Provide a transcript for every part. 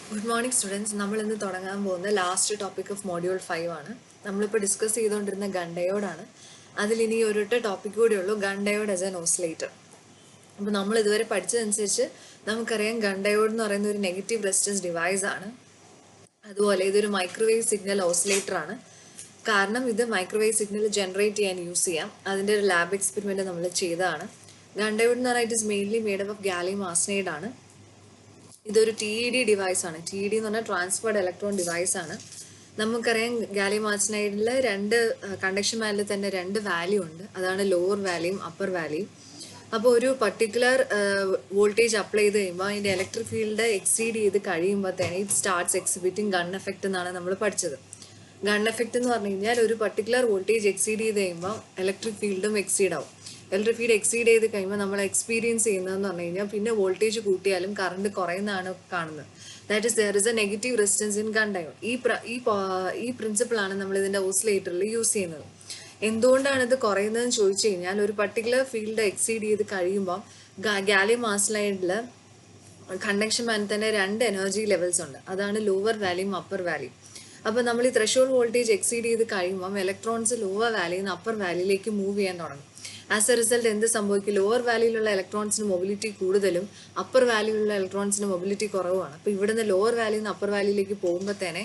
Good morning students. നമ്മൾ ഇന്ന് തുടങ്ങാൻ പോകുന്ന ലാസ്റ്റ് ടോപ്പിക് ഓഫ് മോഡ്യൂൾ 5 ആണ്. നമ്മളിപ്പോൾ ഡിസ്കസ് ചെയ്തുകൊണ്ടിരുന്ന ഗൺ ഡയോഡാണ്. അതിലിനി ഒരൊറ്റ ടോപ്പിക് കൂടെ ഉള്ളൂ, gun diode as an oscillator. അപ്പോൾ നമ്മൾ ഇതുവരെ പഠിച്ചതനുസരിച്ച് നമുക്കറിയാം ഗൺ ഡയോഡ് എന്ന് പറയുന്ന ഒരു നെഗറ്റീവ് റെസിസ്റ്റൻസ് ഡിവൈസ് ആണ്. അതുപോലെ ഇതൊരു മൈക്രോവേവ് സിഗ്നൽ ഓസിലേറ്റർ ആണ്. കാരണം ഇത് മൈക്രോവേവ് സിഗ്നൽ ജനറേറ്റ് ചെയ്യാൻ യൂസ് ചെയ്യാം. അതിൻ്റെ ഒരു ലാബ് എക്സ്പെരിമെൻറ്റ് നമ്മൾ ചെയ്തതാണ്. ഗൺ ഡയോഡ് എന്ന് പറഞ്ഞാൽ it is mainly made up of gallium arsenide ആണ്. ഇതൊരു TED ഡിവൈസ് ആണ്. TED എന്ന് പറഞ്ഞാൽ ട്രാൻസ്ഫേർഡ് ഇലക്ട്രോൺ ഡിവൈസ് ആണ്. നമുക്കറിയാം ഗാലിയം ആർസനൈഡിൽ കണ്ടക്ഷൻ വാല്യൂ തന്നെ രണ്ട് വാല്യൂ ഉണ്ട്. അതാണ് ലോവർ വാല്യൂയും അപ്പർ വാല്യൂയും. അപ്പോൾ ഒരു പർട്ടിക്കുലർ വോൾട്ടേജ് അപ്ലൈ ചെയ്ത് കഴിയുമ്പോൾ അതിൻ്റെ ഇലക്ട്രിക് ഫീൽഡ് എക്സീഡ് ചെയ്ത് കഴിയുമ്പോൾ തന്നെ it starts exhibiting gun effect എന്നാണ് നമ്മൾ പഠിച്ചത്. ഗൺ എഫക്റ്റ് എന്ന് പറഞ്ഞു കഴിഞ്ഞാൽ ഒരു പർട്ടിക്കുലർ വോൾട്ടേജ് എക്സീഡ് ചെയ്ത് കഴിയുമ്പോൾ ഇലക്ട്രിക് ഫീൽഡും എക്സീഡ് ആവും. ഇലക്ട്രിക് ഫീൽഡ് എക്സീഡ് ചെയ്ത് കഴിയുമ്പോൾ നമ്മൾ എക്സ്പീരിയൻസ് ചെയ്യുന്നതെന്ന് പറഞ്ഞു കഴിഞ്ഞാൽ പിന്നെ വോൾട്ടേജ് കൂട്ടിയാലും കറണ്ട് കുറയുന്നതാണ് കാണുന്നത്. That is there is A negative resistance in gun diode. ഈ പ്രിൻസിപ്പിളാണ് നമ്മൾ ഇതിൻ്റെ ഓസിലേറ്ററിൽ യൂസ് ചെയ്യുന്നത്. എന്തുകൊണ്ടാണ് ഇത് കുറയുന്നതെന്ന് ചോദിച്ചു കഴിഞ്ഞാൽ ഒരു പർട്ടിക്കുലർ ഫീൽഡ് എക്സീഡ് ചെയ്ത് കഴിയുമ്പോൾ ഗാലിയം ആർസനൈഡിൽ കണ്ടക്ഷൻ ബാൻഡ് തന്നെ രണ്ട് എനർജി ലെവൽസ് ഉണ്ട്. അതാണ് ലോവർ വാല്യൂം അപ്പർ വാല്യൂ. അപ്പോൾ നമ്മൾ ഈ ത്രഷോൾഡ് വോൾട്ടേജ് എക്സീഡ് ചെയ്ത് കഴിയുമ്പം ഇലക്ട്രോൺസ് ലോവർ വാല്യൂയിൽ നിന്ന് അപ്പർ വാല്യൂയിലേക്ക് മൂവ് ചെയ്യാൻ തുടങ്ങും. ആസ് എ റിസൾട്ട് എന്ത് സംഭവിക്കും? ലോവർ വാല്യൂയിലുള്ള ഇലക്ട്രോൺസിന് മൊബിലിറ്റി കൂടുതലും അപ്പർ വാല്യൂയിലുള്ള ഇലക്ട്രോൺസിന് മൊബിലിറ്റി കുറവുമാണ്. അപ്പോൾ ഇവിടുന്ന് ലോവർ വാല്യൂയിൽ നിന്ന് അപ്പർ വാല്യൂയിലേക്ക് പോകുമ്പോൾ തന്നെ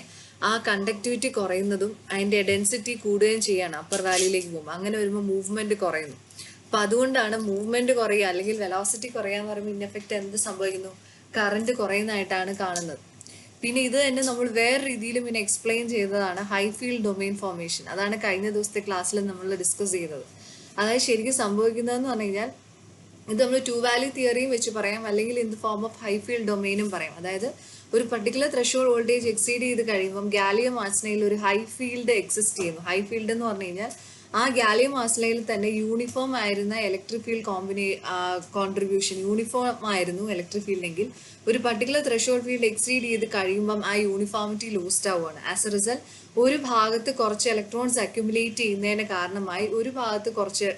ആ കണ്ടക്ടിവിറ്റി കുറയുന്നതും അതിൻ്റെ ഡെൻസിറ്റി കൂടുകയും ചെയ്യാണ് അപ്പർ വാല്യൂയിലേക്ക് പോകുമ്പോൾ. അങ്ങനെ വരുമ്പോൾ മൂവ്മെൻറ്റ് കുറയുന്നു. അപ്പം അതുകൊണ്ടാണ് മൂവ്മെൻറ്റ് കുറയുക അല്ലെങ്കിൽ വെലോസിറ്റി കുറയാന്ന് പറയുമ്പോൾ ഇൻ എഫക്റ്റ് എന്ത് സംഭവിക്കുന്നു? കറണ്ട് കുറയുന്നതായിട്ടാണ് കാണുന്നത്. പിന്നെ ഇത് തന്നെ നമ്മൾ വേറെ രീതിയിലും പിന്നെ എക്സ്പ്ലെയിൻ ചെയ്തതാണ് ഹൈ ഫീൽഡ് ഡൊമെയിൻ ഫോർമേഷൻ. അതാണ് കഴിഞ്ഞ ദിവസത്തെ ക്ലാസ്സിൽ നമ്മൾ ഡിസ്കസ് ചെയ്തത്. അതായത് ശരിക്കും സംഭവിക്കുന്നതെന്ന് പറഞ്ഞു കഴിഞ്ഞാൽ ഇത് നമ്മൾ ടു വാല്യൂ തിയറിയും വെച്ച് പറയാം, അല്ലെങ്കിൽ in the form of high field ഡൊമെയിനും പറയാം. അതായത് ഒരു പർട്ടിക്കുലർ ത്രഷോൾഡ് വോൾട്ടേജ് എക്സീഡ് ചെയ്ത് കഴിയുമ്പം ഗാലിയം ആർസനൈഡിൽ ഒരു ഹൈ ഫീൽഡ് എക്സിസ്റ്റ് ചെയ്യുന്നു. ഹൈ ഫീൽഡ് എന്ന് പറഞ്ഞു കഴിഞ്ഞാൽ ആ ഗാലിയം ആർസനൈഡിൽ തന്നെ യൂണിഫോം ആയിരുന്ന ഇലക്ട്രിക് ഫീൽഡ് കോൺട്രിബ്യൂഷൻ യൂണിഫോം ആയിരുന്നു ഇലക്ട്രിക് ഫീൽഡെങ്കിൽ ഒരു പർട്ടിക്കുലർ ത്രഷോൾഡ് ഫീൽഡ് എക്സീഡ് ചെയ്ത് കഴിയുമ്പം ആ യൂണിഫോമിറ്റി ലോസ്റ്റ് ആവുകയാണ്. ആസ് എ റിസൾട്ട് ഒരു ഭാഗത്ത് കുറച്ച് ഇലക്ട്രോൺസ് അക്യുമുലേറ്റ് ചെയ്യുന്നതിന് കാരണമായി ഒരു ഭാഗത്ത് കുറച്ച്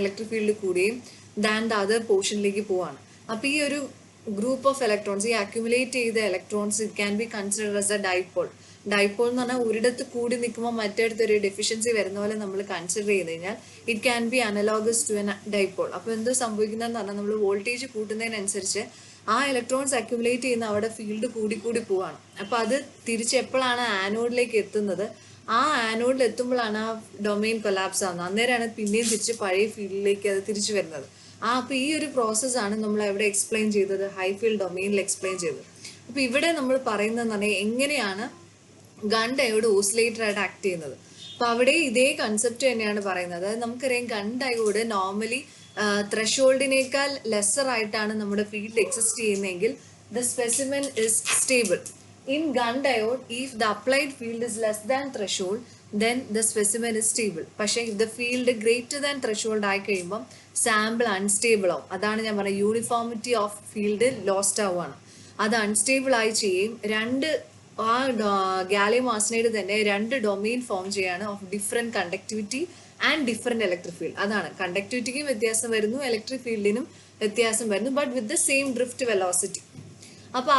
ഇലക്ട്രിക് ഫീൽഡ് കൂടുകയും ദാൻ ദ അതർ പോർഷനിലേക്ക് പോവാണ്. അപ്പോൾ ഈ ഒരു ഗ്രൂപ്പ് ഓഫ് ഇലക്ട്രോൺസ്, ഈ അക്യുമുലേറ്റ് ചെയ്ത electrons it can be considered as A dipole. Dipole എന്ന് പറഞ്ഞാൽ ഒരിടത്ത് കൂടി നിൽക്കുമ്പോൾ മറ്റടുത്ത് ഒരു ഡെഫിഷ്യൻസി വരുന്ന പോലെ നമ്മൾ കൺസിഡർ ചെയ്ത് കഴിഞ്ഞാൽ it can be analogous to an dipole. അപ്പോൾ എന്ത് സംഭവിക്കുന്നതെന്ന് പറഞ്ഞാൽ നമ്മൾ വോൾട്ടേജ് കൂട്ടുന്നതിനനുസരിച്ച് ആ ഇലക്ട്രോൺസ് അക്യുമുലേറ്റ് ചെയ്യുന്ന അവിടെ ഫീൽഡ് കൂടി കൂടി പോവാണ്. അപ്പോൾ അത് തിരിച്ച് എപ്പോഴാണ് ആനോഡിലേക്ക് എത്തുന്നത്? ആ ആനോഡിൽ എത്തുമ്പോഴാണ് ആ ഡൊമെയിൻ കൊലാപ്സ് ആവുന്നത്. അന്നേരമാണ് പിന്നെയും തിരിച്ച് പഴയ ഫീൽഡിലേക്ക് അത് തിരിച്ചു വരുന്നത്. അപ്പോൾ ഈ ഒരു പ്രോസസ്സാണ് നമ്മൾ എവിടെ എക്സ്പ്ലെയിൻ ചെയ്തത്? ഹൈ ഫീൽഡ് ഡൊമെയിനിൽ എക്സ്പ്ലെയിൻ ചെയ്തത്. അപ്പോൾ ഇവിടെ നമ്മൾ പറയുന്നതെന്ന് പറഞ്ഞാൽ എങ്ങനെയാണ് ഗൺ ഡയോഡ് ഓസിലേറ്റർ ആയിട്ട് ആക്ട് ചെയ്യുന്നത്. അപ്പോൾ അവിടെ ഇതേ കൺസെപ്റ്റ് തന്നെയാണ് പറയുന്നത്. അതായത് നമുക്കറിയാം ഗൺ ഡയോഡ് നോർമലി ത്രഷോൾഡിനേക്കാൾ ലെസർ ആയിട്ടാണ് നമ്മുടെ ഫീൽഡ് എക്സിസ്റ്റ് ചെയ്യുന്നതെങ്കിൽ the specimen is stable. In gun diode if the applied field is less than threshold then the specimen is stable. പക്ഷേ if the field greater than threshold ആയി കഴിയുമ്പം sample unstable ആവും. അതാണ് ഞാൻ പറഞ്ഞത്, യൂണിഫോമിറ്റി ഓഫ് ഫീൽഡ് ലോസ്റ്റ് ആവുകയാണ്. അത് unstable ആയി ചെയ്യും. ഗാലിയം ആർസനൈഡ് തന്നെ രണ്ട് ഡൊമെയിൻ ഫോം ചെയ്യാണ് of different conductivity and different electric field. അതാണ് കണ്ടക്ടിവിറ്റിക്കും വ്യത്യാസം വരുന്നു, ഇലക്ട്രിക് ഫീൽഡിനും വ്യത്യാസം വരുന്നു, but with the same drift velocity. അപ്പോൾ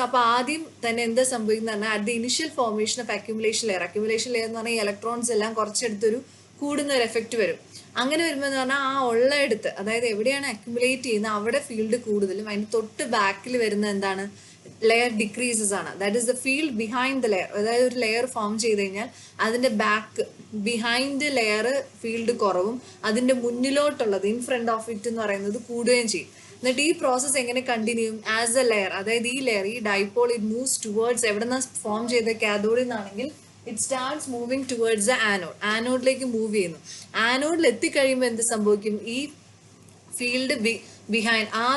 അപ്പോൾ ആദ്യം തന്നെ എന്താ സംഭവിക്കുന്നത് പറഞ്ഞാൽ at the initial formation of accumulation layer എന്ന് പറഞ്ഞാൽ ഇലക്ട്രോൺസ് എല്ലാം കുറച്ചെടുത്തൊരു കൂടുന്ന ഒരു എഫക്റ്റ് വരും. അങ്ങനെ വരുമ്പോൾ എന്ന് പറഞ്ഞാൽ ആ ഉള്ളയിടത്ത്, അതായത് എവിടെയാണ് അക്യുമുലേറ്റ് ചെയ്യുന്നത് അവിടെ ഫീൽഡ് കൂടുതലും, അതിന് തൊട്ട് ബാക്കിൽ വരുന്ന എന്താണ് ലെയർ ഡിക്രീസസ് ആണ്. That is the field behind the layer. അതായത് ഒരു ലെയർ ഫോം ചെയ്ത് കഴിഞ്ഞാൽ അതിൻ്റെ ബാക്ക് ബിഹൈൻഡ് ലെയർ ഫീൽഡ് കുറവും അതിൻ്റെ മുന്നിലോട്ടുള്ളത് ഇൻ ഫ്രണ്ട് ഓഫ് ഇറ്റ് എന്ന് പറയുന്നത് കൂടുകയും ചെയ്യും. എന്നിട്ട് ഈ പ്രോസസ്സ് എങ്ങനെ കണ്ടിന്യൂ ചെയ്യും? ആസ് എ ലെയർ, അതായത് ഈ ലെയർ, ഈ ഡൈപോൾ ഇറ്റ് മൂവ്സ് ടുവേർഡ്സ് എവിടെ നിന്ന് ഫോം ചെയ്ത കാഥോഡിൽ നിന്നാണെങ്കിൽ it starts moving towards the anode. ആനോഡിലേക്ക് മൂവ് ചെയ്യുന്നു. ആനോഡിൽ എത്തിക്കഴിയുമ്പോൾ എന്ത് സംഭവിക്കും? ഈ ഫീൽഡ് ബിഹൈൻഡ് ആ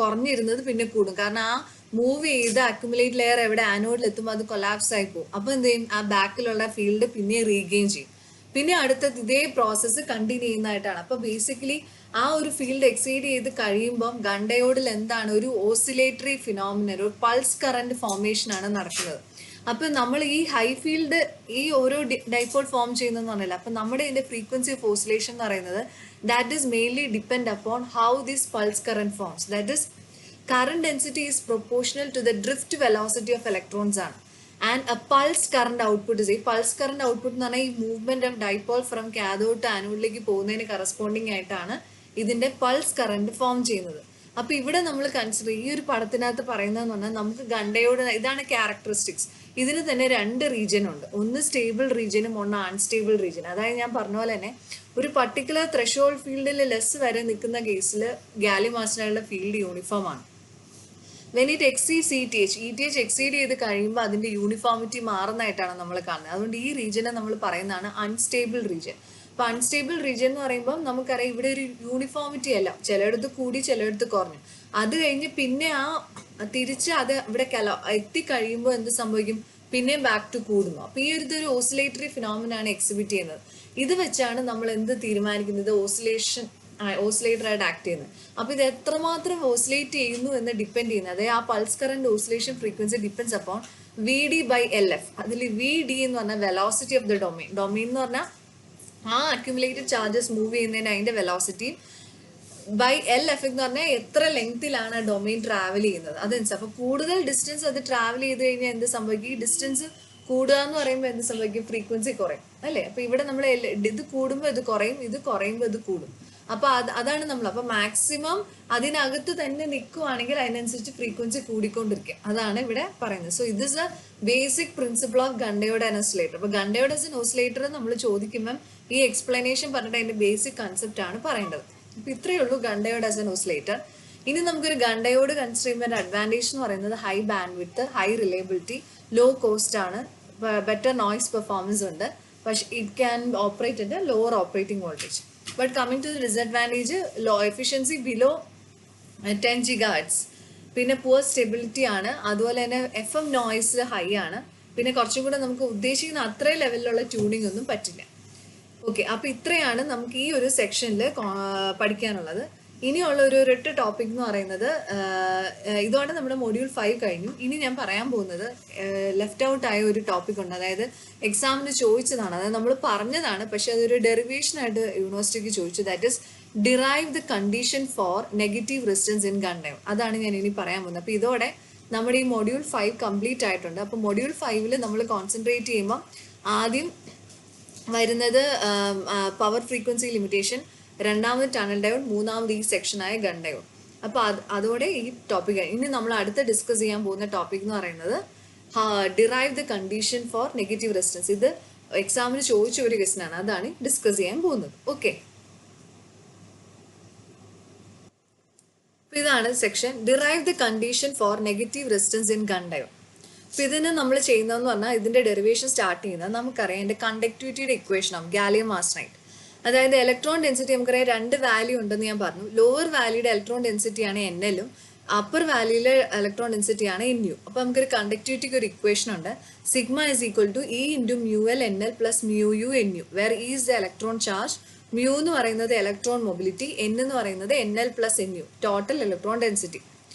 കുറഞ്ഞിരുന്നത് പിന്നെ കൂടും. കാരണം ആ മൂവ് ചെയ്ത് അക്യുമുലേറ്റ് ലെയർ എവിടെ ആനോഡിൽ എത്തുമ്പോൾ അത് കൊലാപ്സ് ആയി പോകും. അപ്പോൾ എന്ത് ചെയ്യും? ആ ബാക്കിലുള്ള ഫീൽഡ് പിന്നെ റീഗെയിൻ ചെയ്യും. പിന്നെ അടുത്തത് ഇതേ പ്രോസസ്സ് കണ്ടിന്യൂ ചെയ്യുന്നതായിട്ടാണ്. അപ്പോൾ ബേസിക്കലി ആ ഒരു ഫീൽഡ് എക്സീഡ് ചെയ്ത് കഴിയുമ്പം ഗൺ ഡയോഡിൽ എന്താണ് ഒരു ഓസിലേറ്ററി ഫിനോമിനൽ, ഒരു പൾസ് കറന്റ് ഫോർമേഷൻ ആണ് നടക്കുന്നത്. അപ്പം നമ്മൾ ഈ ഹൈ ഫീൽഡ് ഈ ഓരോ ഡൈപോൾ ഫോം ചെയ്യുന്നതെന്ന് പറഞ്ഞില്ല. അപ്പം നമ്മുടെ ഇതിൻ്റെ ഫ്രീക്വൻസി ഓഫ് ഓസിലേഷൻ എന്ന് പറയുന്നത് that is mainly depend upon how this pulse current forms. That is current density is proportional to the drift velocity of electrons ആണ്. And a pulsed current output is, ഈ pulsed current output എന്ന് പറഞ്ഞാൽ ഈ movement of dipole from cathode to ആനോഡിലേക്ക് പോകുന്നതിന് corresponding ആയിട്ടാണ് ഇതിന്റെ pulse current form ചെയ്യുന്നത്. അപ്പൊ ഇവിടെ നമ്മൾ കൺസിഡർ ഈ ഒരു പടത്തിനകത്ത് പറയുന്നതെന്ന് പറഞ്ഞാൽ നമുക്ക് ഗണ്ടയോട് ഇതാണ് ക്യാരക്ടറിസ്റ്റിക്സ്. ഇതിന് തന്നെ രണ്ട് റീജിയൻ ഉണ്ട്, ഒന്ന് സ്റ്റേബിൾ റീജിയനും ഒന്ന് അൺസ്റ്റേബിൾ റീജിയൻ. അതായത് ഞാൻ പറഞ്ഞ പോലെ തന്നെ ഒരു പർട്ടിക്കുലർ ത്രെഷോൾഡ് ഫീൽഡിൽ ലെസ് വരെ നിൽക്കുന്ന കേസിൽ ഗാലിയം ആർസനൈഡിന്റെ ഫീൽഡ് യൂണിഫോം ആണ്. When it exceeds ETH exceed ചെയ്ത് കഴിയുമ്പോൾ അതിന്റെ യൂണിഫോമിറ്റി മാറുന്നതായിട്ടാണ് നമ്മൾ കാണുന്നത്. അതുകൊണ്ട് ഈ റീജിയനെ നമ്മൾ പറയുന്നതാണ് അൺസ്റ്റേബിൾ റീജിയൻ. അപ്പൊ അൺസ്റ്റേബിൾ റീജിയൻ എന്ന് പറയുമ്പോൾ നമുക്കറിയാം ഇവിടെ ഒരു യൂണിഫോമിറ്റി അല്ല, ചിലയിടത്ത് കൂടി ചിലയിടത്ത് കുറഞ്ഞു. അത് കഴിഞ്ഞ് പിന്നെ തിരിച്ച് അത് ഇവിടെ എത്തിക്കഴിയുമ്പോൾ എന്ത് സംഭവിക്കും, പിന്നെയും ബാക്ക് ടു കൂടുന്നു. അപ്പൊ ഈ ഒരു ഓസിലേറ്ററി ഫിനോമിനാണ് എക്സിബിറ്റ് ചെയ്യുന്നത്. ഇത് വെച്ചാണ് നമ്മൾ എന്ത് തീരുമാനിക്കുന്നത്, ഓസിലേറ്റർ ആയിട്ട് ആക്ട് ചെയ്യുന്നത്. അപ്പൊ ഇത് എത്രമാത്രം ഓസിലേറ്റ് ചെയ്യുന്നു എന്ന് ഡിപ്പെൻഡ് ചെയ്യുന്നത്, അതായത് ആ pulse current oscillation frequency depends upon VD/LF. അതിൽ VD എന്ന് പറഞ്ഞാൽ velocity of the domain. Domain എന്ന് പറഞ്ഞാൽ ആ അക്യുമുലേറ്റഡ് ചാർജസ് മൂവ് ചെയ്യുന്നതിന് അതിന്റെ വെലോസിറ്റി ബൈ LF എന്ന് പറഞ്ഞാൽ എത്ര ലെങ്തിലാണ് ഡൊമൈൻ ട്രാവൽ ചെയ്യുന്നത് അതനുസരിച്ച്. അപ്പൊ കൂടുതൽ ഡിസ്റ്റൻസ് അത് ട്രാവൽ ചെയ്ത് കഴിഞ്ഞാൽ എന്ത് സംഭവിക്കും, ഈ ഡിസ്റ്റൻസ് കൂടുക എന്ന് പറയുമ്പോൾ എന്ത് സംഭവിക്കും, ഫ്രീക്വൻസി കുറയും അല്ലേ. അപ്പൊ ഇവിടെ നമ്മൾ ഇത് കൂടുമ്പോൾ ഇത് കുറയും, ഇത് കുറയുമ്പോൾ ഇത് കൂടും. അപ്പൊ അതാണ് നമ്മൾ, അപ്പൊ മാക്സിമം അതിനകത്ത് തന്നെ നിൽക്കുവാണെങ്കിൽ അതിനനുസരിച്ച് ഫ്രീക്വൻസി കൂടിക്കൊണ്ടിരിക്കും. അതാണ് ഇവിടെ പറയുന്നത്. സോ ഇത് is a basic principle of Gunn diode and oscillator. അപ്പൊ ഗണ്ടയോഡ് ആസ് എൻ ഓസിലേറ്റർ നമ്മൾ ചോദിക്കുമ്പം ഈ എക്സ്പ്ലനേഷൻ പറഞ്ഞിട്ട് അതിന്റെ ബേസിക് കൺസെപ്റ്റ് ആണ് പറയേണ്ടത്. അപ്പൊ ഇത്രയേ ഉള്ളൂ ഗണ്ടയോഡ് ആസ് എൻ ഓസിലേറ്റർ. ഇനി നമുക്കൊരു ഗണ്ടയോഡ് കൺസിഡർ ചെയ്യുമ്പോൾ അഡ്വാൻറ്റേജ് എന്ന് പറയുന്നത് high bandwidth, high reliability, low cost ആണ്, ബെറ്റർ നോയ്സ് പെർഫോമൻസ് ഉണ്ട്. പക്ഷെ it can operate in lower operating voltage. But coming to the disadvantage, low efficiency below 10 GHz. പിന്നെ poor stability ആണ്, അതുപോലെ തന്നെ FM നോയ്സ് ഹൈ ആണ്. പിന്നെ കുറച്ചും കൂടെ നമുക്ക് ഉദ്ദേശിക്കുന്ന അത്രയും ലെവലിലുള്ള ട്യൂണിംഗ് ഒന്നും പറ്റില്ല. ഓക്കെ, അപ്പൊ ഇത്രയാണ് നമുക്ക് ഈ ഒരു സെക്ഷനിൽ പഠിക്കാനുള്ളത്. ഇനിയുള്ള ഒരൊറ്റ ടോപ്പിക് എന്ന് പറയുന്നത്, ഇതോടെ നമ്മുടെ മൊഡ്യൂൾ 5 കഴിഞ്ഞു. ഇനി ഞാൻ പറയാൻ പോകുന്നത് ലെഫ്റ്റ് ഔട്ട് ആയ ഒരു ടോപ്പിക് ഉണ്ട്, അതായത് എക്സാമിന് ചോദിച്ചതാണ്, അതായത് നമ്മൾ പറഞ്ഞതാണ് പക്ഷെ അതൊരു ഡെറിവേഷൻ ആയിട്ട് യൂണിവേഴ്സിറ്റിക്ക് ചോദിച്ചു. That is derive the condition for negative resistance in Gunn diode. അതാണ് ഞാൻ ഇനി പറയാൻ പോകുന്നത്. അപ്പൊ ഇതോടെ നമ്മുടെ ഈ മൊഡ്യൂൾ 5 കംപ്ലീറ്റ് ആയിട്ടുണ്ട്. അപ്പൊ മൊഡ്യൂൾ 5 നമ്മൾ കോൺസെൻട്രേറ്റ് ചെയ്യുമ്പോൾ ആദ്യം വരുന്നത് പവർ ഫ്രീക്വൻസി ലിമിറ്റേഷൻ, രണ്ടാമത് ടണൽ ഡയോഡ്, മൂന്നാമത് ഈ സെക്ഷനായ ഗണ്ടയോഡ്. അപ്പൊ അതോടെ ഈ ടോപ്പിക്. ഇനി നമ്മൾ അടുത്ത് ഡിസ്കസ് ചെയ്യാൻ പോകുന്ന ടോപ്പിക് എന്ന് പറയുന്നത് derive the condition for negative resistance. ഇത് എക്സാമിന് ചോദിച്ച ഒരു ക്വസ്റ്റൻ ആണ്, അതാണ് ഡിസ്കസ് ചെയ്യാൻ പോകുന്നത്. ഓക്കെ, ഇതാണ് section derive the condition for negative resistance in Gunn diode. അപ്പൊ ഇതിന് നമ്മൾ ചെയ്യുന്നതെന്ന് പറഞ്ഞാൽ ഇതിന്റെ ഡെറിവേഷൻ സ്റ്റാർട്ട് ചെയ്യുന്നത് നമുക്കറിയാം എന്റെ കണ്ടക്ടിവിറ്റിയുടെ ഇക്വേഷൻ ആവും ഗാലിയം ആർസനൈഡ്. അതായത് ഇലക്ട്രോൺ ഡെൻസിറ്റി നമുക്കറിയാം 2 വാല്യൂ ഉണ്ടെന്ന് ഞാൻ പറഞ്ഞു. ലോവർ വാല്യൂയുടെ ഇലക്ട്രോൺ ഡെൻസിറ്റി ആണ് NLഉം അപ്പർ വാല്യൂയിലെ ഇലക്ട്രോൺ ഡെൻസിറ്റി ആണ് NU. അപ്പൊ നമുക്കൊരു കണ്ടക്ടിവിറ്റിക്ക് ഒരു ഇക്വേഷൻ ഉണ്ട്, sigma is equal to E into μL NL plus μU NU, where E is the electron charge, μ എന്ന് പറയുന്നത് ഇലക്ട്രോൺ മൊബിലിറ്റി, N എന്ന് പറയുന്നത് NL plus NU, total electron density.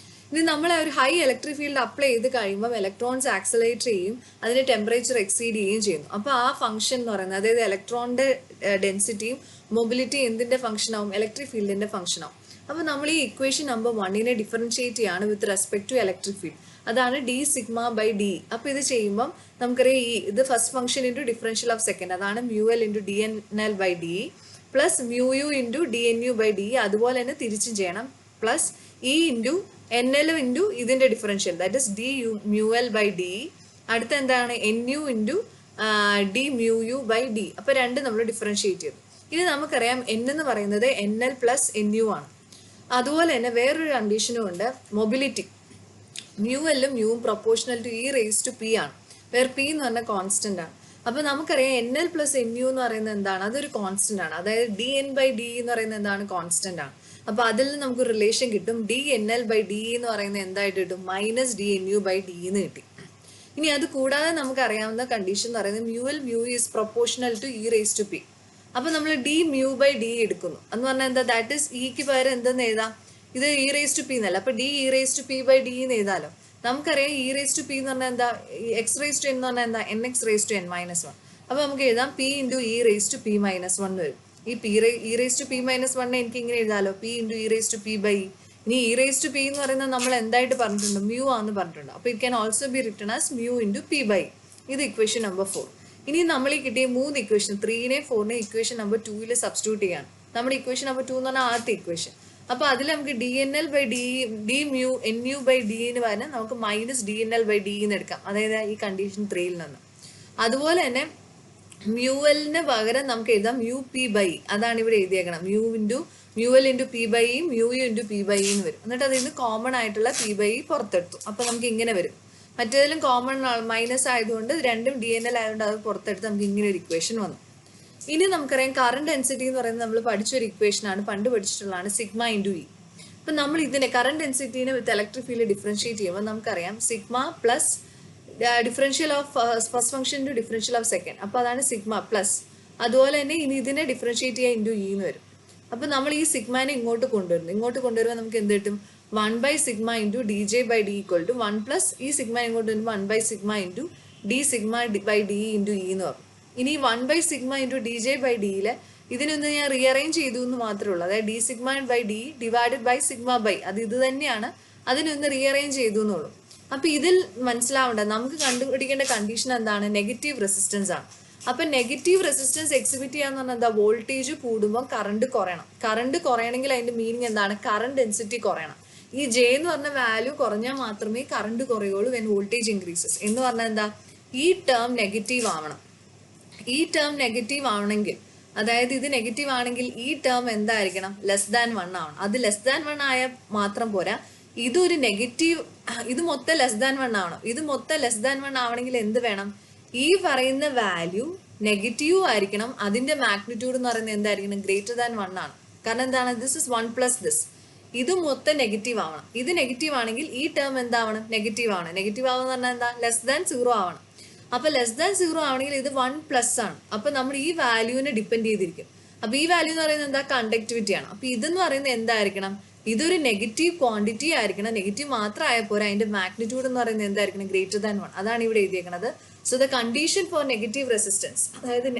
ഇനി നമ്മൾ ഒരു ഹൈ ഇലക്ട്രിക് ഫീൽഡ് അപ്ലൈ ചെയ്ത് കഴിയുമ്പോൾ ഇലക്ട്രോൺസ് ആക്സലേറ്റ് ചെയ്യും, അതിന്റെ ടെമ്പറേച്ചർ എക്സീഡ് ചെയ്യുകയും ചെയ്യുന്നു. അപ്പോൾ ആ ഫംഗ്ഷൻ എന്ന് പറയുന്നത്, അതായത് ഇലക്ട്രോണിന്റെ ഡെൻസിറ്റിയും മൊബിലിറ്റി എന്തിന്റെ ഫംഗ്ഷൻ ആവും, ഇലക്ട്രിക് ഫീൽഡിന്റെ ഫംഗ്ഷൻ ആവും. അപ്പോൾ നമ്മൾ ഈ ഇക്വേഷൻ നമ്പർ 1 ഡിഫറൻഷിയേറ്റ് ചെയ്യാണ് with respect to electric field, അതാണ് d സിഗ്മ ബൈ d. അപ്പോൾ ഇത് ചെയ്യുമ്പം നമുക്കറിയാം ഇത് first function into differential of second, അതാണ് μL into DNL by d plus μU into DNU by d. അതുപോലെ തന്നെ തിരിച്ചും ചെയ്യണം, plus E into NL into ഇതിന്റെ differential, that is d μL by d. അടുത്ത എന്താണ് NU into d μU by d. അപ്പൊ രണ്ട് നമ്മൾ ഡിഫറൻഷിയേറ്റ് ചെയ്തു. ഇനി നമുക്കറിയാം N എന്ന് പറയുന്നത് NL പ്ലസ് NU ആണ്. അതുപോലെ തന്നെ വേറൊരു കണ്ടീഷനും ഉണ്ട്, മൊബിലിറ്റി μLഉം മ്യൂവും proportional to E raise to P ആണ്, വേർ P എന്ന് പറഞ്ഞാൽ കോൺസ്റ്റന്റ് ആണ്. അപ്പൊ നമുക്കറിയാം NL പ്ലസ് NU എന്ന് പറയുന്നത് എന്താണ്, അതൊരു കോൺസ്റ്റന്റ് ആണ്. അതായത് DN ബൈ D എന്ന് പറയുന്നത് എന്താണ്, കോൺസ്റ്റന്റ് ആണ്. അപ്പൊ അതിൽ നിന്ന് നമുക്ക് റിലേഷൻ കിട്ടും, DNL ബൈ D എന്ന് പറയുന്നത് എന്തായിട്ട് കിട്ടും, മൈനസ് DNU ബൈ D എന്ന് കിട്ടി. ഇനി അത് കൂടാതെ നമുക്ക് അറിയാവുന്ന കണ്ടീഷൻ എന്ന് പറയുന്നത് μL μ is proportional to E raise to P. അപ്പൊ നമ്മൾ d mu ബൈ d എടുക്കുന്നു എന്ന് പറഞ്ഞാൽ എന്താ, ദാറ്റ് ഇസ് ഇക്ക് പകരം എന്തെന്ന് എഴുതാം, ഇത് E റേസ് ടു P എന്നല്ല, അപ്പൊ d E raise to P by d എന്ന് എഴുതാലോ. നമുക്കറിയാം E റേസ് ടു P എന്ന് പറഞ്ഞാൽ എന്താ, x റേസ് ടു n എന്ന് പറഞ്ഞാൽ എന്താ, nx raise to n minus 1. അപ്പൊ നമുക്ക് എഴുതാം P into E raise to P minus 1 വരും. ഈ E raise to P minus 1 എനിക്ക് ഇങ്ങനെ എഴുതാലോ, P into E raise to P by E. ഇനി ഇ റേസ് ടു പി എന്ന് പറയുന്നത് നമ്മൾ എന്തായിട്ട് പറഞ്ഞിട്ടുണ്ട്, മ്യൂ ആണെന്ന് പറഞ്ഞിട്ടുണ്ട്. അപ്പോൾ it can also be written as mu into P by. ഇത് ഇക്വേഷൻ നമ്പർ 4. ഇനി നമ്മൾ ഈ കിട്ടിയ 3 ഇക്വേഷൻ 3നെയും 4നെയും ഇക്വേഷൻ നമ്പർ 2 സബ്സ്റ്റിറ്റ്യൂട്ട് ചെയ്യാണ്. നമ്മുടെ ഇക്വേഷൻ നമ്പർ 2 എന്ന് പറഞ്ഞാൽ ആദ്യത്തെ ഇക്വേഷൻ. അപ്പോൾ അതിൽ നമുക്ക് D N L by D mu N U by D എന്ന് പറഞ്ഞാൽ നമുക്ക് minus D N L by D എന്ന് എടുക്കാം, അതായത് ഈ കണ്ടീഷൻ 3യിൽ നിന്ന്. അതുപോലെ തന്നെ മ്യൂ എല്ലിന് പകരം നമുക്ക് എഴുതാം മ്യൂ പി ബൈ. അതാണ് ഇവിടെ എഴുതിയേക്കണം. Mu L into P by E, mu U into P by എന്ന് വരും. എന്നിട്ട് അതിൽ നിന്ന് കോമൺ ആയിട്ടുള്ള പി ബൈ ഇ പുറത്തെടുത്തു. അപ്പോൾ നമുക്ക് ഇങ്ങനെ വരും. മറ്റേതിലും കോമൺ മൈനസ് ആയതുകൊണ്ട് രണ്ടും ഡി എൻ എൽ ആയതുകൊണ്ട് അത് പുറത്തെടുത്ത് നമുക്ക് ഇങ്ങനെ ഒരു ഇക്വേഷൻ വന്നു. ഇനി നമുക്കറിയാം കറണ്ട് ഡെൻസിറ്റി എന്ന് പറയുന്നത് നമ്മൾ പഠിച്ചൊരു ഇക്വേഷനാണ്, പണ്ട് പഠിച്ചിട്ടുള്ളതാണ്, സിഗ്മ ഇൻറ്റു ഇ. അപ്പം നമ്മൾ ഇതിനെ കറണ്ട് ഡെൻസിറ്റീനെ വിത്ത് ഇലക്ട്രിക് ഫീൽഡ് ഡിഫറൻഷിയേറ്റ് ചെയ്യുമ്പോൾ നമുക്കറിയാം sigma plus differential of first function into differential of second. അപ്പോൾ അതാണ് സിഗ്മ പ്ലസ്. അതുപോലെ തന്നെ ഇനി ഇതിനെ ഡിഫറൻഷിയേറ്റ് ചെയ്യുക ഇൻറ്റു ഇ എന്ന് വരും. അപ്പോൾ നമ്മൾ ഈ സിഗ്മാനെ ഇങ്ങോട്ട് കൊണ്ടുവരുമ്പോൾ നമുക്ക് എന്ത് കിട്ടും? 1 by sigma into dj by d equal to 1 plus ഈ സിഗ്മ ഇങ്ങോട്ട് വരുമ്പോൾ 1 by sigma into d sigma by d into e എന്ന് പറഞ്ഞു. ഇനി 1 by sigma into dj by d യിൽ ഇതിനൊന്ന് ഞാൻ റീഅറേഞ്ച് ചെയ്തു എന്ന് മാത്രമേ ഉള്ളൂ. അതായത് d sigma by d divided by sigma by, അത് ഇത് തന്നെയാണ്, അതിനൊന്ന് റീഅറേഞ്ച് ചെയ്തു എന്നുള്ളൂ. അപ്പോൾ ഇതിൽ മനസ്സിലാവേണ്ട നമുക്ക് കണ്ടുപിടിക്കേണ്ട കണ്ടീഷൻ എന്താണ്? നെഗറ്റീവ് റെസിസ്റ്റൻസ് ആണ്. അപ്പം നെഗറ്റീവ് റെസിസ്റ്റൻസ് എക്സിബിറ്റ് ചെയ്യാന്ന് പറഞ്ഞാൽ എന്താ? വോൾട്ടേജ് കൂടുമ്പോൾ കറണ്ട് കുറയണം. കറണ്ട് കുറയണമെങ്കിൽ അതിന്റെ മീനിങ് എന്താണ്? കറണ്ട് ഡെൻസിറ്റി കുറയണം. ഈ ജെ എന്ന് പറഞ്ഞ വാല്യൂ കുറഞ്ഞാൽ മാത്രമേ കറണ്ട് കുറയുള്ളൂ വെൻ വോൾട്ടേജ് ഇൻക്രീസസ്. എന്ന് പറഞ്ഞാൽ എന്താ? ഈ ടേം നെഗറ്റീവ് ആവണം. ഈ ടേം നെഗറ്റീവ് ആവണമെങ്കിൽ, അതായത് ഇത് നെഗറ്റീവ് ആണെങ്കിൽ ഈ ടേം എന്തായിരിക്കണം? ലെസ് ദാൻ 1 ആവണം. അത് ലെസ് ദാൻ 1 ആയാൽ മാത്രം പോരാ, ഇതൊരു നെഗറ്റീവ്, ഇത് മൊത്തം ലെസ് ദാൻ 1 ആവണം. ഇത് മൊത്തം ലെസ് ദാൻ 1 ആവണമെങ്കിൽ എന്ത് വേണം? ഈ പറയുന്ന വാല്യൂ നെഗറ്റീവ് ആയിരിക്കണം. അതിന്റെ മാഗ്നിറ്റ്യൂഡ് എന്ന് പറയുന്നത് എന്തായിരിക്കണം? ഗ്രേറ്റർ ദാൻ 1 ആണ്. കാരണം എന്താണ്? This is 1 plus this. ഇത് മൊത്തം നെഗറ്റീവ് ആവണം. ഇത് നെഗറ്റീവ് ആണെങ്കിൽ ഈ ടേം എന്താവണം? നെഗറ്റീവ് ആവണം. നെഗറ്റീവ് ആവുന്ന പറഞ്ഞാൽ എന്താ? ലെസ് ദാൻ 0 ആവണം. അപ്പൊ ലെസ് ദാൻ 0 ആവണമെങ്കിൽ ഇത് 1 പ്ലസ് ആണ്. അപ്പൊ നമ്മൾ ഈ വാല്യൂവിനെ ഡിപ്പെൻഡ് ചെയ്തിരിക്കും. അപ്പൊ ഈ വാല്യൂ എന്ന് പറയുന്നത് എന്താ? കണ്ടക്ടിവിറ്റി ആണ്. അപ്പൊ ഇതെന്ന് പറയുന്നത് എന്തായിരിക്കണം? ഇതൊരു നെഗറ്റീവ് ക്വാണ്ടിറ്റി ആയിരിക്കണം. നെഗറ്റീവ് മാത്രം ആയ പോരാ, അതിന്റെ മാഗ്നിറ്റ്യൂഡ് എന്ന് പറയുന്നത് എന്തായിരിക്കണം? Greater than 1. അതാണ് ഇവിടെ എഴുതിയേക്കുന്നത്. So the condition for negative resistance, അതായത്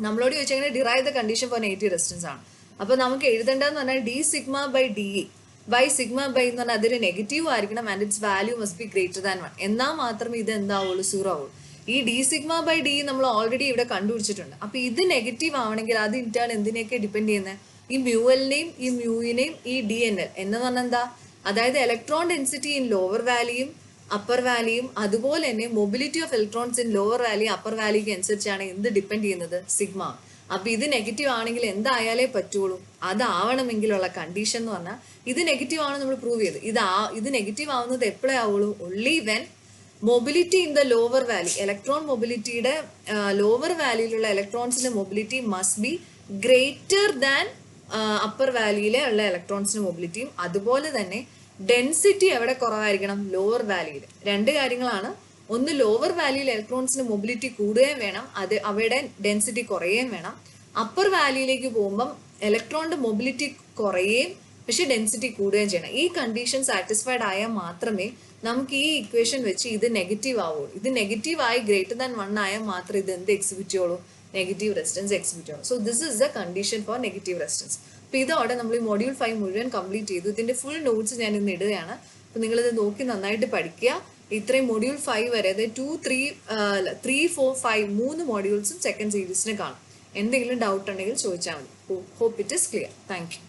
നമ്മളോട് ചോദിച്ചെങ്ങനെ derive the condition for negative resistance ആണ്. അപ്പൊ നമുക്ക് എഴുതേണ്ടതെന്ന് പറഞ്ഞാൽ D sigma by D by sigma by എന്ന് പറഞ്ഞാൽ അതൊരു നെഗറ്റീവ് ആയിരിക്കണം. And its value must be greater than 1. എന്നാൽ മാത്രമേ ഇത് എന്താവുള്ളൂ? 0 ആവുള്ളൂ. ഈ ഡി സിഗ്മ ബൈ ഡി നമ്മൾ ഓൾറെഡി ഇവിടെ കണ്ടുപിടിച്ചിട്ടുണ്ട്. അപ്പൊ ഇത് നെഗറ്റീവ് ആവണമെങ്കിൽ അത് ഇന്റേൺ എന്തിനെയൊക്കെ ഡിപ്പെൻഡ് ചെയ്യുന്നത്? ഈ മ്യൂഎലിനെയും ഈ മ്യൂയിനെയും ഈ ഡി എൻ എൽ എന്ന് പറഞ്ഞാൽ എന്താ? അതായത് ഇലക്ട്രോൺ ഡെൻസിറ്റി ഇൻ ലോവർ വാലിയും അപ്പർ വാലിയും, അതുപോലെ തന്നെ mobility of electrons in lower valley upper വാലിക്ക് അനുസരിച്ചാണ് എന്ത് ഡിപ്പെൻഡ് ചെയ്യുന്നത്? സിഗ്മ. അപ്പൊ ഇത് നെഗറ്റീവ് ആണെങ്കിൽ എന്തായാലേ പറ്റുള്ളൂ? അതാവണമെങ്കിലുള്ള കണ്ടീഷൻ എന്ന് പറഞ്ഞാൽ ഇത് നെഗറ്റീവ് ആണെന്ന് നമ്മൾ പ്രൂവ് ചെയ്ത്. ഇത് നെഗറ്റീവ് ആവുന്നത് എപ്പോഴേ ആവുള്ളൂ? Only when mobility in the lower valley, electron മൊബിലിറ്റിയുടെ ലോവർ വാലിയിലുള്ള ഇലക്ട്രോൺസിന്റെ mobility must be greater than upper വാലിയിലെ ഉള്ള ഇലക്ട്രോൺസിന്റെ മൊബിലിറ്റിയും. അതുപോലെ തന്നെ ഡെൻസിറ്റി എവിടെ കുറവായിരിക്കണം? ലോവർ വാലിയിൽ. 2 കാര്യങ്ങളാണ്. ഒന്ന്, ലോവർ വാലിയിൽ ഇലക്ട്രോൺസിന്റെ മൊബിലിറ്റി കൂടുകയും വേണം, അത് അവയുടെ ഡെൻസിറ്റി കുറയുകയും വേണം. അപ്പർ വാലിയിലേക്ക് പോകുമ്പം ഇലക്ട്രോണിന്റെ മൊബിലിറ്റി കുറയുകയും പക്ഷെ ഡെൻസിറ്റി കൂടുകയും ചെയ്യണം. ഈ കണ്ടീഷൻ സാറ്റിസ്ഫൈഡ് ആയാൽ മാത്രമേ നമുക്ക് ഈ ഇക്വേഷൻ വെച്ച് ഇത് നെഗറ്റീവ് ആവുള്ളൂ. ഇത് നെഗറ്റീവ് ആയി ഗ്രേറ്റർ ദാൻ 1 ആയാൽ മാത്രമേ ഇത് എന്ത് എക്സിബിറ്റ് ചെയ്യുള്ളൂ? നെഗറ്റീവ് റെസിസ്റ്റൻസ് എക്സിബിറ്റ് ചെയ്യുള്ളൂ. So this is the condition for negative resistance. അപ്പോൾ ഇതോടെ നമ്മൾ ഈ മൊഡ്യൂൾ 5 മുഴുവൻ കംപ്ലീറ്റ് ചെയ്തു. ഇതിന്റെ ഫുൾ നോട്ട്സ് ഞാൻ ഇന്ന് ഇടുകയാണ്. അപ്പോൾ നിങ്ങളിത് നോക്കി നന്നായിട്ട് പഠിക്കുക. ഇത്രയും മൊഡ്യൂൾ 5 വരെ, അതായത് 2, 3, 4, 5 3 മോഡ്യൂൾസും സെക്കൻഡ് സീരീസിന് കാണും. എന്തെങ്കിലും ഡൗട്ട് ഉണ്ടെങ്കിൽ ചോദിച്ചാൽ മതി. Hope it is clear. Thank U.